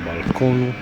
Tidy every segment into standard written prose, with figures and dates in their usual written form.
balconul.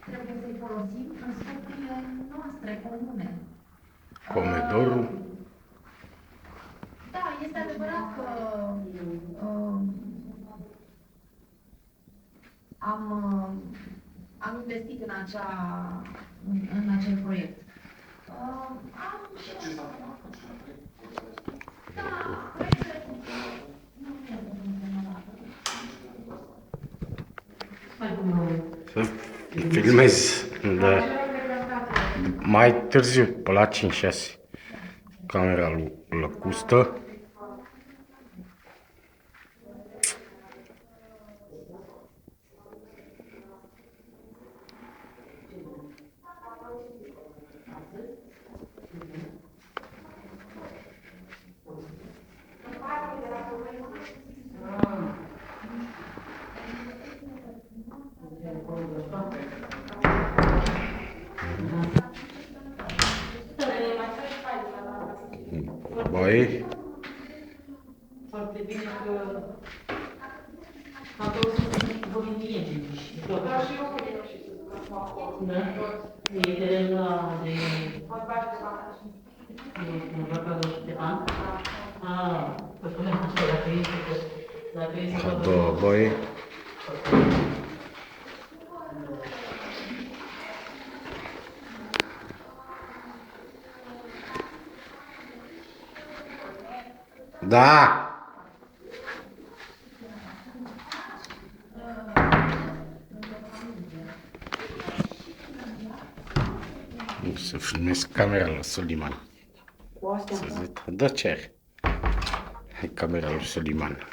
Trebuie să-i folosim în scopurile noastre comune. Comedorul. Da, este adevărat că am investit în acel proiect. Să filmez, da. Mai târziu, pe la 5-6. Camera lui Lăcustă. Băi, foarte bine că am tot vorbim clienții și tot. Da, și eu cu el și da? E de la de de bani? Ah, păi cum e așa, dacă e să două băi. Da! Să filmez camera lui Soliman. Să zic, da cer. Hai camera lui Soliman.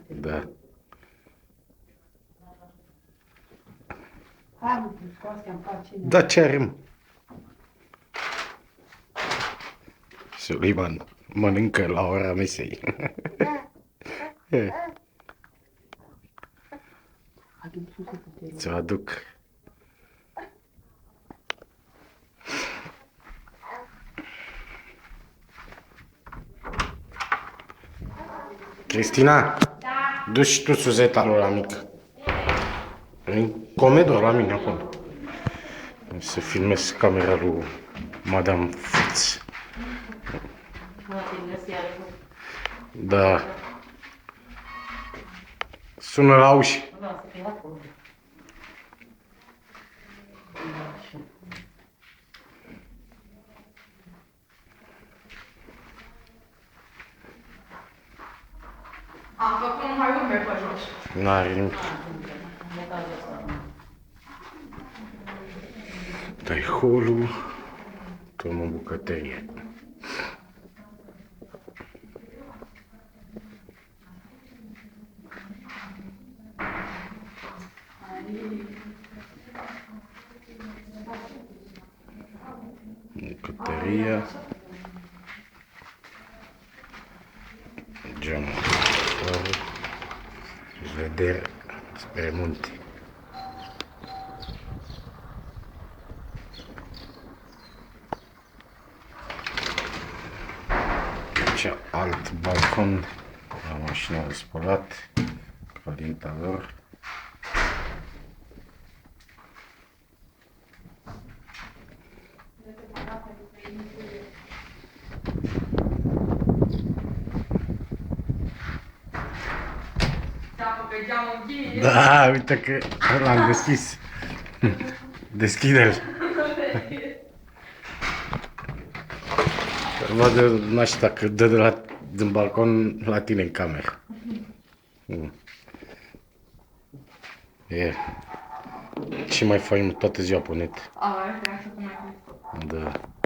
Da. Da cer. Soliman mănâncă la ora mesei. Ți-o aduc. Cristina, da. Du-și tu Suzeta lui la mic. În comedor la mine acolo. Să filmez camera lui Madame Fitz. Da. Sună la uși. Am făcut numai urme pe jos. N-are nimic. Dai holul. Tom în bucătărie. Bucătăria. Geamul. Vedere spre munte. Aici alt balcon la mașina de spălat, calintador. Da, uite că l-am deschis. Deschide-l. Vadă nașta că dă din balcon la tine în cameră. E. Ce mai faci, mă, toată ziua pe net? A, asta e așa cum ai zis. Da.